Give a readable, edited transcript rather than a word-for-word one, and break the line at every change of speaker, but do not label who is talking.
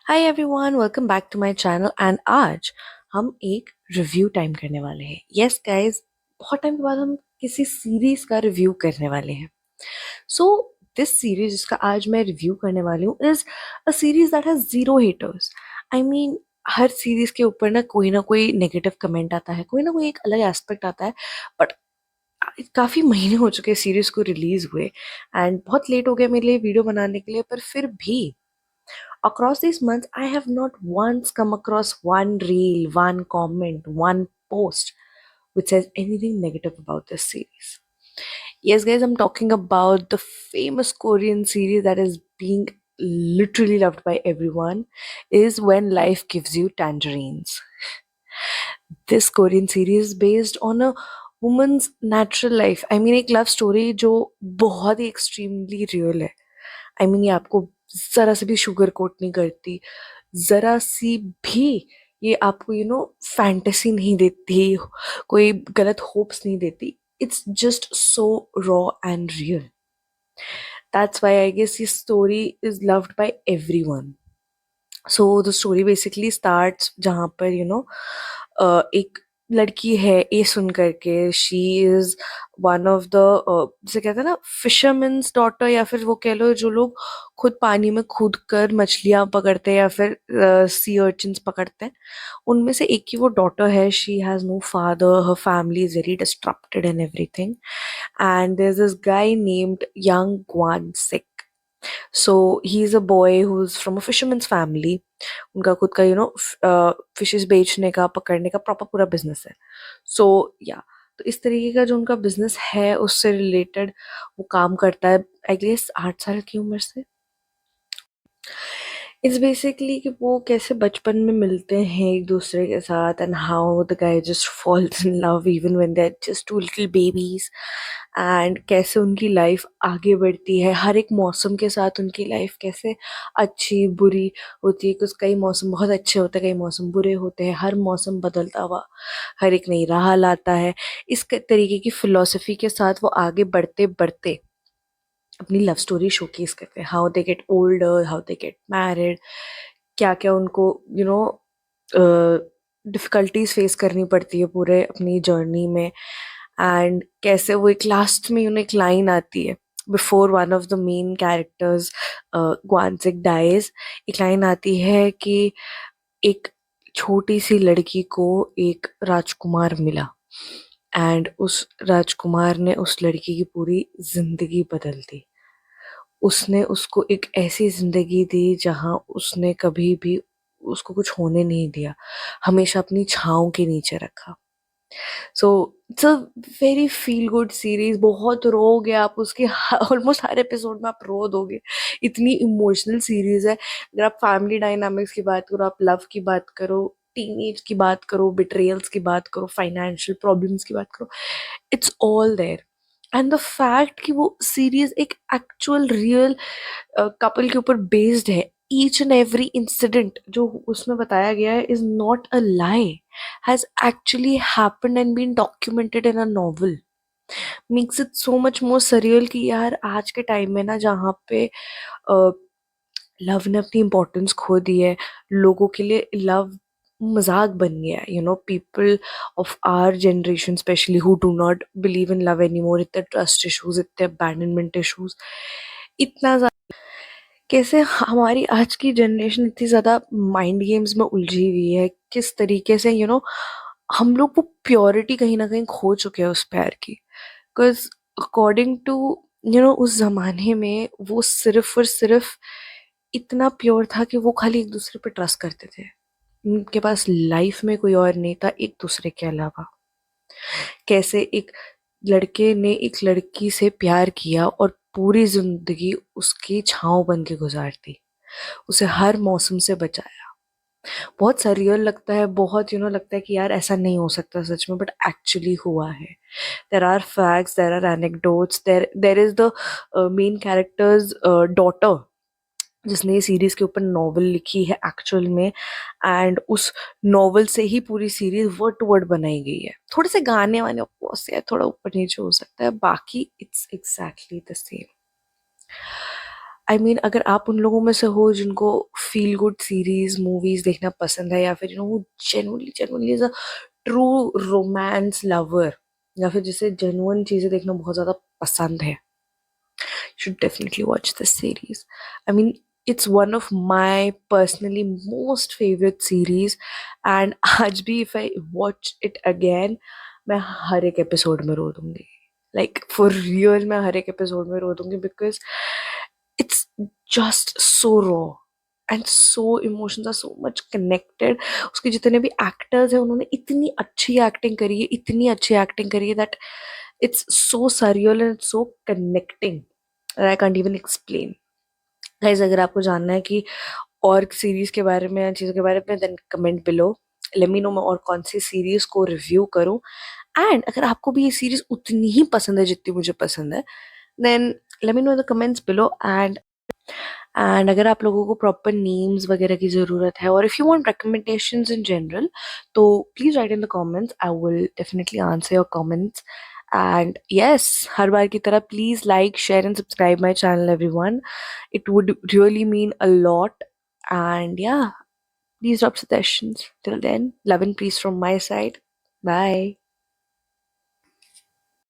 Hi everyone, welcome back to my channel. And आज हम एक रिव्यू टाइम करने वाले हैं। यस गाइस, बहुत टाइम के बाद हम किसी सीरीज का रिव्यू करने वाले हैं। सो दिस सीरीज जिसका आज मैं रिव्यू करने वाली हूँ is a series that has zero haters. I mean, her series के ऊपर ना कोई नेगेटिव कमेंट आता है, कोई ना कोई एक अलग एस्पेक्ट आता है। बट काफी महीने हो चुके सीरीज को रिलीज हुए एंड बहुत लेट हो गया मेरे लिए वीडियो बनाने के लिए। पर फिर भी across these months, I have not once come across one reel, one comment, one post which says anything negative about this series. Yes, guys, I'm talking about the famous Korean series that is being literally loved by everyone is When Life Gives You Tangerines. This Korean series is based on a woman's natural life. I mean, एक love story जो बहुत ही extremely real है। I mean, ये आपको जरा से भी sugar coat नहीं करती, जरा सी भी ये आपको फैंटेसी नहीं देती, कोई गलत होप्स नहीं देती। It's just so raw and real. That's why I guess ये story is loved by everyone. So the story basically starts जहाँ पर एक लड़की है ए सुन करके। She is one of the, जैसे कहते हैं ना, फिशरमैन्स डॉटर, या फिर वो कह लो जो लोग खुद पानी में कूद कर मछलियां पकड़ते हैं या फिर सी अर्चिन्स पकड़ते हैं, उनमें से एक की वो डॉटर है। She has no father, her family is very disrupted and everything, and there is this guy named Yang Gwansik. So he's a boy who's from a fisherman's family. उनका खुद का फिशेस बेचने का, पकड़ने का proper पूरा business है। सो या तो इस तरीके का जो उनका बिजनेस है उससे रिलेटेड वो काम करता है, आई गेस 8 साल की उम्र से। इट्स बेसिकली कि वो कैसे बचपन में मिलते हैं एक दूसरे के साथ, and how the guy just falls in love even when they are just two little babies, and कैसे उनकी लाइफ आगे बढ़ती है। हर एक मौसम के साथ उनकी लाइफ कैसे अच्छी बुरी होती है, कुछ कई मौसम बहुत अच्छे होते हैं, कई मौसम बुरे होते हैं। हर मौसम बदलता हुआ हर एक नई राह लाता है। इस तरीके की फिलॉसफी के साथ वो आगे बढ़ते बढ़ते अपनी लव स्टोरी शोकेस करते हैं। How they get older, how they get married, क्या क्या उनको डिफिकल्टीज फेस करनी पड़ती है पूरे अपनी जर्नी में। एंड कैसे वो एक लास्ट में एक लाइन आती है before one of the main characters Gwansik dies. एक लाइन आती है कि एक छोटी सी लड़की को एक राजकुमार मिला, एंड उस राजकुमार ने उस लड़की की पूरी जिंदगी बदल दी। उसने उसको एक ऐसी जिंदगी दी जहां उसने कभी भी उसको कुछ होने नहीं दिया, हमेशा अपनी छाँव के नीचे रखा। So it's a very feel good series. बहुत रोगे आप उसके, ऑलमोस्ट हर एपिसोड में आप रो दोगे, इतनी इमोशनल सीरीज है। अगर आप फैमिली डायनामिक्स की बात करो, आप लव की बात करो, टीनेज की बात करो, बिट्रेयल्स की बात करो, फाइनेंशियल प्रॉब्लम्स की बात करो, it's all there. And the fact कि वो सीरीज एक एक्चुअल रियल कपल के ऊपर बेस्ड है। ईच एंड एवरी इंसिडेंट जो उसमें बताया गया है is not a lie, has actually happened and been documented in a novel. Makes it so much more surreal कि यार आज के टाइम में ना, जहाँ पे लव ने अपनी इम्पोर्टेंस खो दी है, लोगों के लिए लव मजाक बन गया है। People of our generation especially who do not believe in love any more, इतने ट्रस्ट इशूज, इतने अबैंडनमेंट इशूज, इतना कैसे हमारी आज की जनरेशन इतनी ज़्यादा माइंड गेम्स में उलझी हुई है, किस तरीके से हम लोग वो प्योरिटी कहीं ना कहीं खो चुके हैं उस प्यार की। बिकॉज अकॉर्डिंग टू उस जमाने में वो सिर्फ और सिर्फ इतना प्योर था कि वो खाली एक दूसरे पे ट्रस्ट करते थे। उनके पास लाइफ में कोई और नहीं था एक दूसरे के अलावा। कैसे एक लड़के ने एक लड़की से प्यार किया और पूरी जिंदगी उसकी छांव बन के गुजार दी, उसे हर मौसम से बचाया। बहुत सरियल लगता है, बहुत लगता है कि यार ऐसा नहीं हो सकता सच में, बट एक्चुअली हुआ है। There are facts, there are anecdotes, there is the main character's daughter जिसने ये सीरीज के ऊपर नॉवल लिखी है एक्चुअल में, एंड उस नॉवल से ही पूरी सीरीज वर्ड टू वर्ड बनाई गई है। थोड़े से गाने वाने ऑफकोर्स थोड़ा ऊपर नीचे हो सकता है, बाकी it's exactly the same. I mean अगर आप उन लोगों में से हो जिनको फील गुड सीरीज मूवीज देखना पसंद है, या फिर वो genuinely genuinely as a true romance lover, या फिर जिसे जेनुअन चीजें देखना बहुत ज्यादा पसंद है, should definitely watch this series. I mean, it's one of my personally most favorite series, and आज भी if I watch it again, मैं हर एक एपिसोड में रो दूंगी. Like for real, मैं हर एक एपिसोड में रो दूंगी because it's just so raw. And so emotions are so much connected. उसके जितने भी एक्टर्स हैं उन्होंने इतनी अच्छी एक्टिंग करी है, इतनी अच्छी एक्टिंग करी है that it's so surreal and it's so connecting that I can't even explain. Guys, अगर आपको जानना है कि और सीरीज के बारे में या चीज़ों के बारे में, then comment below. Let me know मैं और कौन सी सीरीज को रिव्यू करूं. एंड अगर आपको भी ये सीरीज उतनी ही पसंद है जितनी मुझे पसंद है, then let me know in the comments below. And अगर आप लोगों को प्रॉपर नेम्स वगैरह की ज़रूरत है, और if you want recommendations in general, तो please write in the comments. I will definitely answer your comments. And yes, हर बार की तरह please like share and subscribe my channel everyone. It would really mean a lot. And yeah, please drop suggestions. Till then, love and peace from my side. Bye.